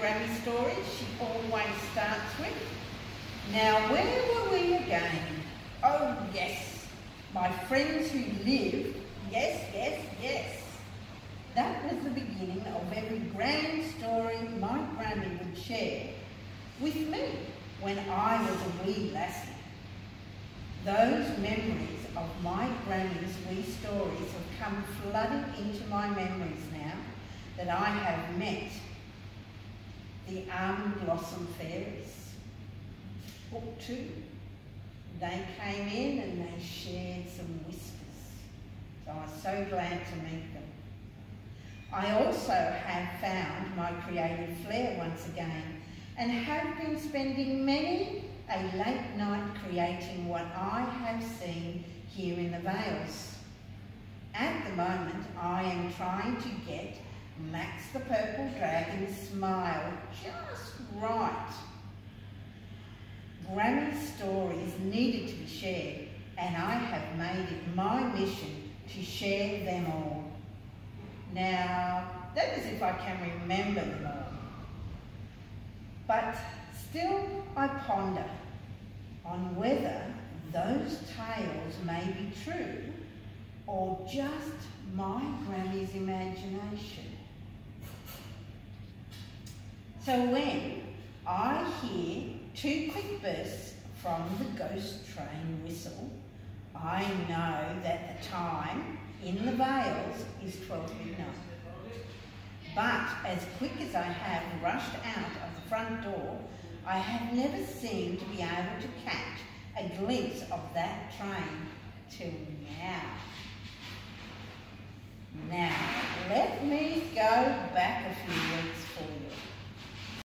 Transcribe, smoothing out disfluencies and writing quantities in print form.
Grammy stories she always starts with. Now, where were we again? Oh, yes, my friends who lived. Yes, yes, yes. That was the beginning of every grand story my Grammy would share with me when I was a wee lassie. Those memories of my Grammy's wee stories have come flooding into my memories now that I have met the almond blossom fairies. Book 2. They came in and they shared some whispers. So I was so glad to meet them. I also have found my creative flair once again and have been spending many a late night creating what I have seen here in the Vales. At the moment, I am trying to get Max the Purple Dragon's smile just right. Grammy's stories needed to be shared, and I have made it my mission to share them all. Now, that is if I can remember them all. But still I ponder on whether those tales may be true or just my Grammy's imagination. So when I hear 2 quick bursts from the ghost train whistle, I know that the time in the Vales is 12 midnight. But as quick as I have rushed out of the front door, I have never seemed to be able to catch a glimpse of that train till now. Now, let me go back a few weeks for you.